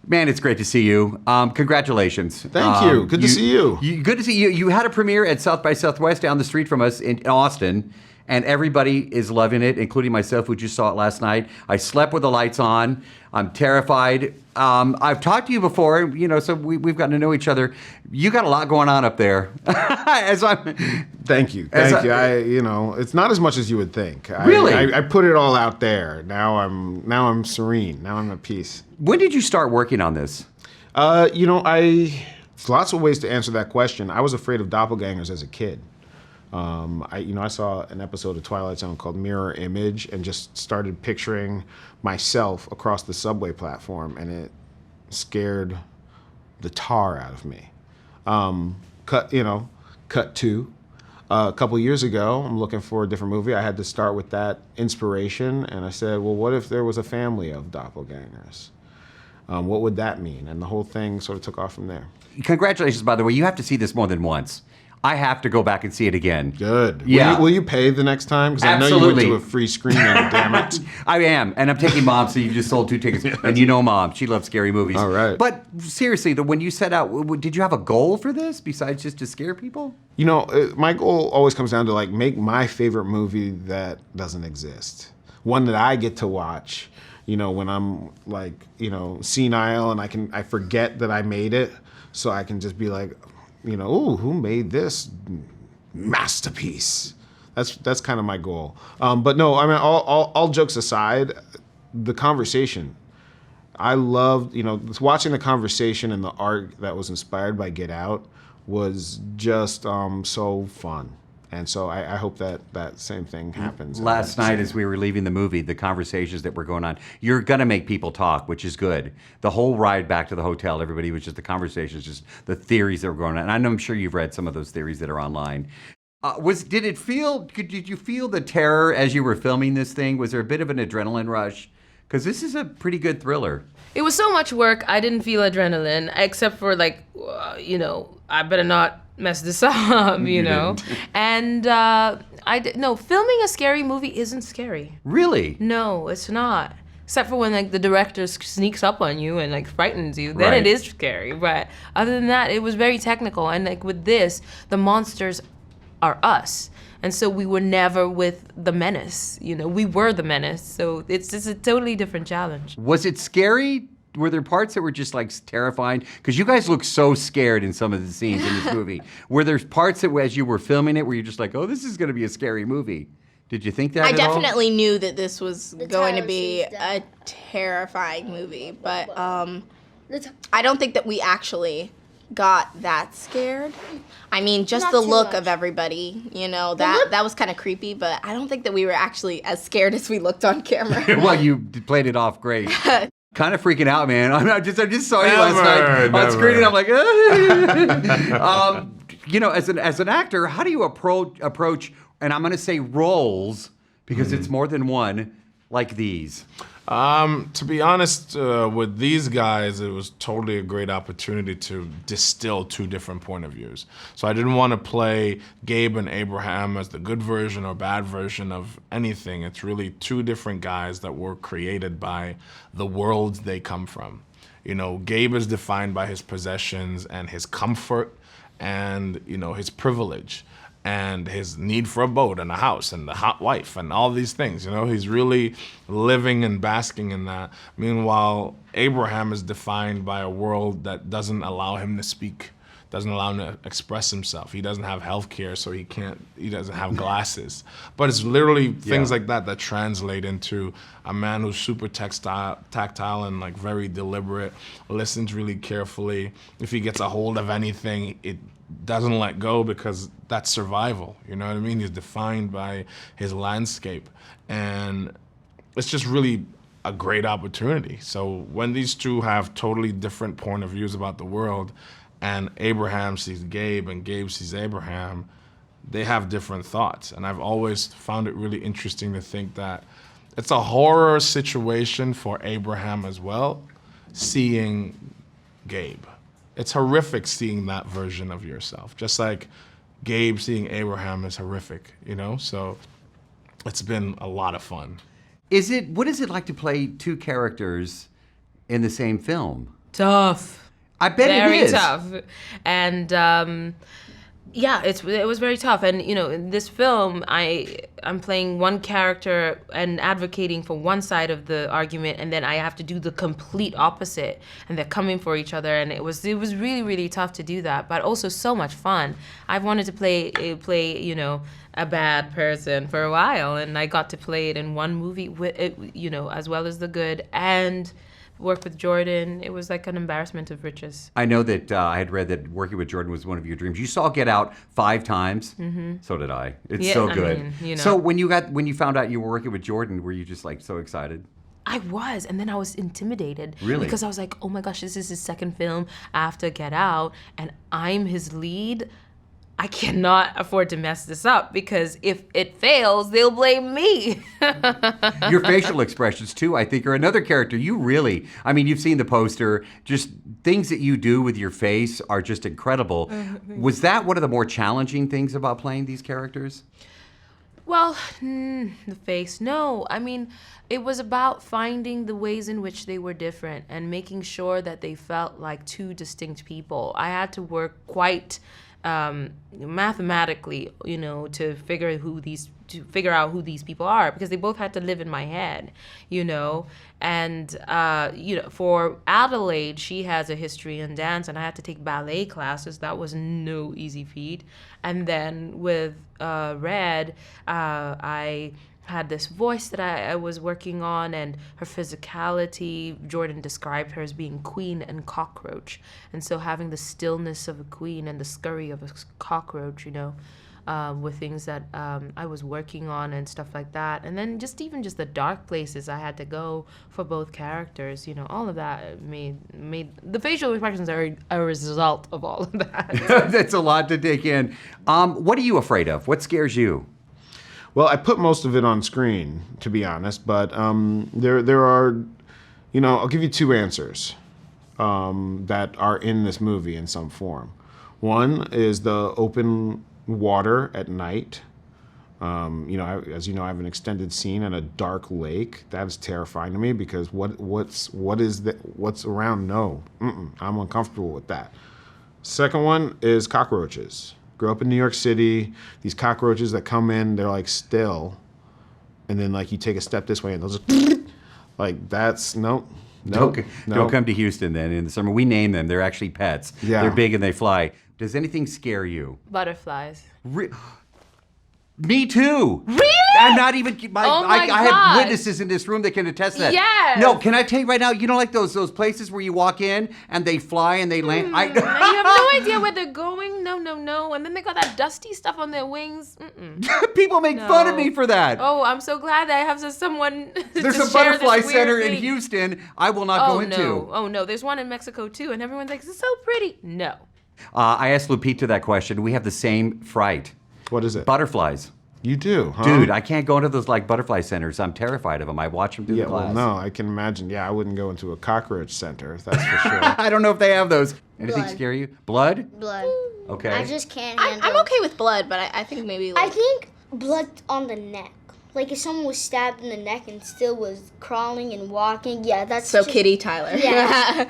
Man, it's great to see you. Congratulations. Thank you. Good to see you. Good to see you. You had a premiere at South by Southwest down the street from us in Austin, and everybody is loving it, including myself, who just saw it last night. I slept with the lights on. I'm terrified. I've talked to you before, so we've gotten to know each other. You got a lot going on up there. Thank you. It's not as much as you would think. Really? I put it all out there. Now I'm serene. Now I'm at peace. When did you start working on this? There's lots of ways to answer that question. I was afraid of doppelgangers as a kid. I saw an episode of Twilight Zone called Mirror Image and just started picturing myself across the subway platform, and it scared the tar out of me. Cut to a couple years ago, I'm looking for a different movie. I had to start with that inspiration, and I said, well, what if there was a family of doppelgangers? What would that mean? And the whole thing sort of took off from there. Congratulations, by the way. You have to see this more than once. I have to go back and see it again. Good. Yeah. Will you pay the next time? Because I know Absolutely. you went to a free screening, damn it. I am, and I'm taking Mom, so you just sold 2 tickets. And you know Mom, she loves scary movies. All right. But seriously, when you set out, did you have a goal for this besides just to scare people? My goal always comes down to make my favorite movie that doesn't exist. One that I get to watch, when I'm senile and I forget that I made it, so I can just be like, ooh, who made this masterpiece? That's kind of my goal. But no, I mean, all jokes aside, the conversation. I loved, watching the conversation and the art that was inspired by Get Out was just so fun. And so I hope that same thing happens. Last night as we were leaving the movie, the conversations that were going on, you're going to make people talk, which is good. The whole ride back to the hotel, everybody was just the conversations, just the theories that were going on. And I know I'm sure you've read some of those theories that are online. Did you feel the terror as you were filming this thing? Was there a bit of an adrenaline rush? Because this is a pretty good thriller. It was so much work, I didn't feel adrenaline, except for I better not mess this up, And filming a scary movie isn't scary. Really? No, it's not. Except for when the director sneaks up on you and frightens you, then Right. it is scary. But other than that, it was very technical. And with this, the monsters are us. And so we were never with the menace. We were the menace. So it's just a totally different challenge. Was it scary? Were there parts that were just terrifying? Because you guys look so scared in some of the scenes in this movie. Were there parts that as you were filming it where you're just oh, this is going to be a scary movie? Did you think that I at all? definitely knew that this was going to be a terrifying movie, but I don't think that we actually got that scared. I mean, just Not the too look much. of everybody, that was kind of creepy, but I don't think that we were actually as scared as we looked on camera. Well, you played it off great. Kind of freaking out, man. I just saw you last night on screen, and I'm like, as an actor, how do you approach? And I'm going to say roles because it's more than one, like these. To be honest, with these guys, it was totally a great opportunity to distill 2 different point of views. So I didn't want to play Gabe and Abraham as the good version or bad version of anything. It's really 2 different guys that were created by the worlds they come from. Gabe is defined by his possessions and his comfort and, his privilege and his need for a boat and a house and a hot wife and all these things. He's really living and basking in that. Meanwhile, Abraham is defined by a world that doesn't allow him to speak, doesn't allow him to express himself. He doesn't have health care, so he doesn't have glasses. But it's literally things like that translate into a man who's super tactile and very deliberate, listens really carefully. If he gets a hold of anything, it doesn't let go because that's survival. You know what I mean? He's defined by his landscape. And it's just really a great opportunity. So when these 2 have totally different point of views about the world, and Abraham sees Gabe and Gabe sees Abraham, they have different thoughts. And I've always found it really interesting to think that it's a horror situation for Abraham as well, seeing Gabe. It's horrific seeing that version of yourself. Just like Gabe seeing Abraham is horrific, So it's been a lot of fun. What is it like to play 2 characters in the same film? tough. I bet Very it is. tough. And yeah, it was very tough. And you know, in this film, I'm playing one character and advocating for one side of the argument, and then I have to do the complete opposite, and they're coming for each other. And it was really, really tough to do that, but also so much fun. I've wanted to play you know, a bad person for a while, and I got to play it in one movie with it, you know, as well as the good, and work with Jordan. It was like an embarrassment of riches. I know that I had read that working with Jordan was one of your dreams. You saw Get Out 5 times. Mm-hmm. So did I. It's Yeah, so I good. mean, you know. So when you found out you were working with Jordan, were you just like so excited? I was, and then I was intimidated. Really? Because I was like, oh my gosh, this is his second film after Get Out, and I'm his lead. I cannot afford to mess this up, because if it fails, they'll blame me. Your facial expressions too, I think, are another character. You really, I mean, you've seen the poster, just things that you do with your face are just incredible. Was that one of the more challenging things about playing these characters? Well, the face, no. I mean, it was about finding the ways in which they were different and making sure that they felt like two distinct people. I had to work quite mathematically, you know, to figure out who these people are, because they both had to live in my head, you know. And you know, for Adelaide, she has a history in dance, and I had to take ballet classes. That was no easy feat. And then with Red, I had this voice that I was working on, and her physicality. Jordan described her as being queen and cockroach. And so having the stillness of a queen and the scurry of a cockroach, you know, with things that I was working on and stuff like that. And then just the dark places I had to go for both characters, you know, all of that made the facial expressions are a result of all of that. That's a lot to take in. What are you afraid of? What scares you? Well, I put most of it on screen, to be honest, but there are, you know, I'll give you 2 answers that are in this movie in some form. One is the open water at night. You know, as you know, I have an extended scene in a dark lake. That is terrifying to me, because what's around? No, I'm uncomfortable with that. Second one is cockroaches. Grew up in New York City. These cockroaches that come in, they're like still, and then like you take a step this way and those are like, that's nope. Don't come to Houston then in the summer. We name them. They're actually pets. Yeah. They're big and they fly. Does anything scare you? Butterflies. Me too. Really? I'm not even. Oh my I have God. witnesses in this room that can attest to that. Yes. No, can I tell you right now? You know, like those places where you walk in and they fly and they land. You have no idea where they're going. No. And then they got that dusty stuff on their wings. People make fun of me for that. Oh, I'm so glad that I have someone. There's to a share butterfly this weird center in thing. Houston. I will not go into. No. Oh no, there's one in Mexico too, and everyone's like, "It's so pretty." No. I asked Lupita that question. We have the same fright. What is it? Butterflies. You do, huh? Dude, I can't go into those like butterfly centers. I'm terrified of them. I watch them through Yeah, the glass. well, no, I can imagine. Yeah, I wouldn't go into a cockroach center, that's for sure. I don't know if they have those. Anything Blood. scare you? Blood? Blood. Okay. I just can't handle. I'm okay with blood, but I think maybe I like think blood on the neck. Like if someone was stabbed in the neck and still was crawling and walking, yeah, that's so just, Kitty Tyler. Yeah.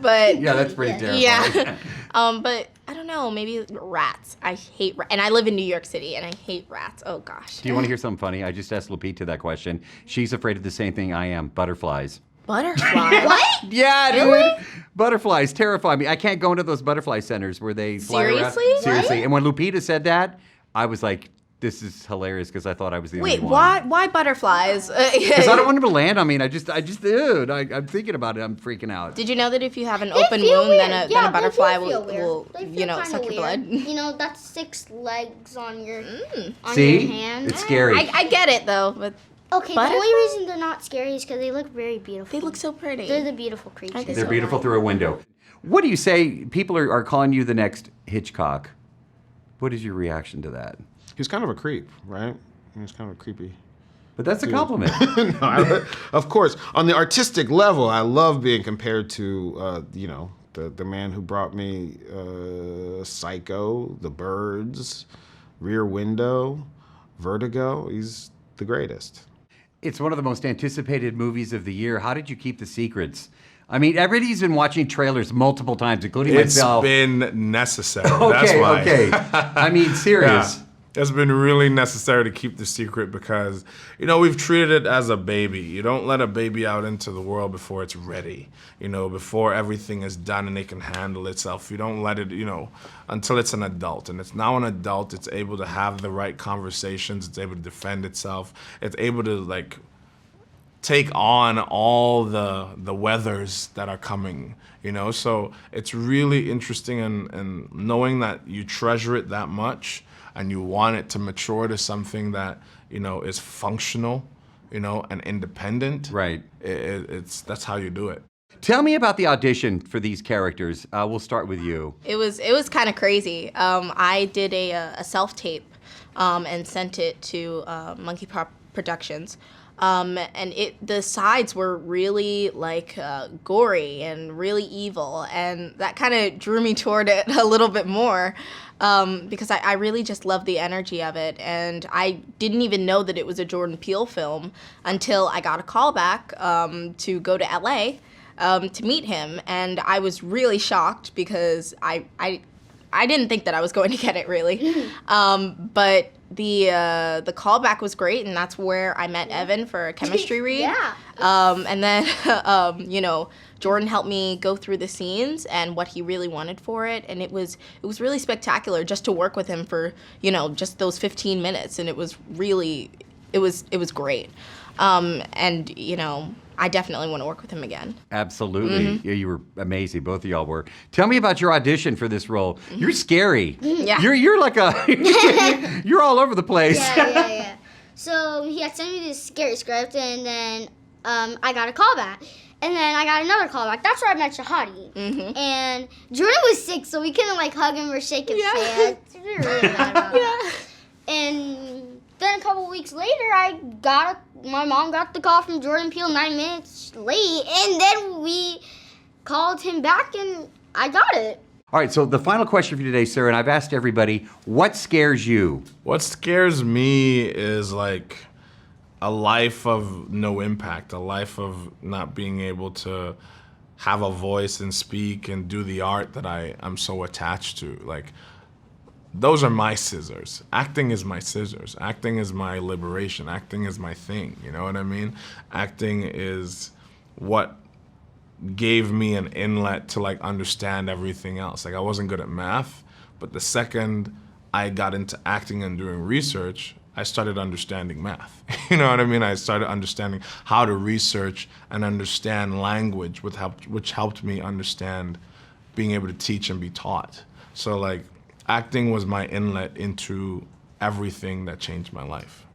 But Yeah, that's pretty terrifying. yeah. But I don't know, maybe rats. I hate and I live in New York City and I hate rats. Oh gosh. Do you want to hear something funny? I just asked Lupita that question. She's afraid of the same thing I am, butterflies. Butterfly. What? Yeah, Really? dude. Butterflies terrify me. I can't go into those butterfly centers where they fly around. Seriously? Seriously. And when Lupita said that, I was like, this is hilarious, because I thought I was the only Wait, one. why butterflies? Because I don't want them to land on me, and dude, I'm thinking about it. I'm freaking out. Did you know that if you have an They open feel wound, weird. then a Yeah, butterfly they do feel will weird. They feel you know, kinda suck your weird. blood? You know, that's 6 legs on your on See? your hand. It's scary. I get it though, but Okay, the Butterflies? only reason they're not scary is because they look very beautiful. they look so pretty. They're the beautiful creatures. think They're so. beautiful through a window. What do you say? People are calling you the next Hitchcock. What is your reaction to that? He was kind of a creep, right? He was kind of creepy. But that's a compliment. No, of course, on the artistic level, I love being compared to, you know, the man who brought me Psycho, The Birds, Rear Window, Vertigo. He's the greatest. It's one of the most anticipated movies of the year. How did you keep the secrets I mean, everybody's been watching trailers multiple times, including It's myself. been necessary. That's Okay, why. okay. I mean, serious. Yeah. It's been really necessary to keep the secret because, we've treated it as a baby. You don't let a baby out into the world before it's ready, before everything is done and it can handle itself. You don't let it, until it's an adult. And it's now an adult, it's able to have the right conversations, it's able to defend itself, it's able to, take on all the weathers that are coming, So it's really interesting and knowing that you treasure it that much and you want it to mature to something that, is functional, and independent. Right. That's how you do it. Tell me about the audition for these characters. We'll start with you. It was kind of crazy. I did a self-tape and sent it to Monkey Pop Productions. And the sides were really gory and really evil, and that kind of drew me toward it a little bit more because I really just loved the energy of it, and I didn't even know that it was a Jordan Peele film until I got a call back to go to LA to meet him, and I was really shocked because I didn't think that I was going to get it really, but the callback was great, and that's where I met Evan for a chemistry read. Yeah. And then Jordan helped me go through the scenes and what he really wanted for it, and it was really spectacular just to work with him for just those 15 minutes, and it was great. And I definitely want to work with him again. Absolutely. Yeah, you were amazing. Both of y'all were. Tell me about your audition for this role. You're scary. Yeah. You're like you're all over the place. Yeah. So he had sent me this scary script, and then I got a call back. And then I got another call back. That's where I met Shahadi. And Jordan was sick, so we couldn't like hug him or shake his hand. We were really mad about that. And then a couple weeks later, my mom got the call from Jordan Peele 9 minutes late, and then we called him back, and I got it. All right, so the final question for you today, sir, and I've asked everybody, what scares you? What scares me is a life of no impact, a life of not being able to have a voice and speak and do the art that I'm so attached to. Those are my scissors. Acting is my scissors. Acting is my liberation. Acting is my thing. You know what I mean? Acting is what gave me an inlet to understand everything else. I wasn't good at math, but the second I got into acting and doing research, I started understanding math. You know what I mean? I started understanding how to research and understand language, which helped me understand being able to teach and be taught. So acting was my inlet into everything that changed my life.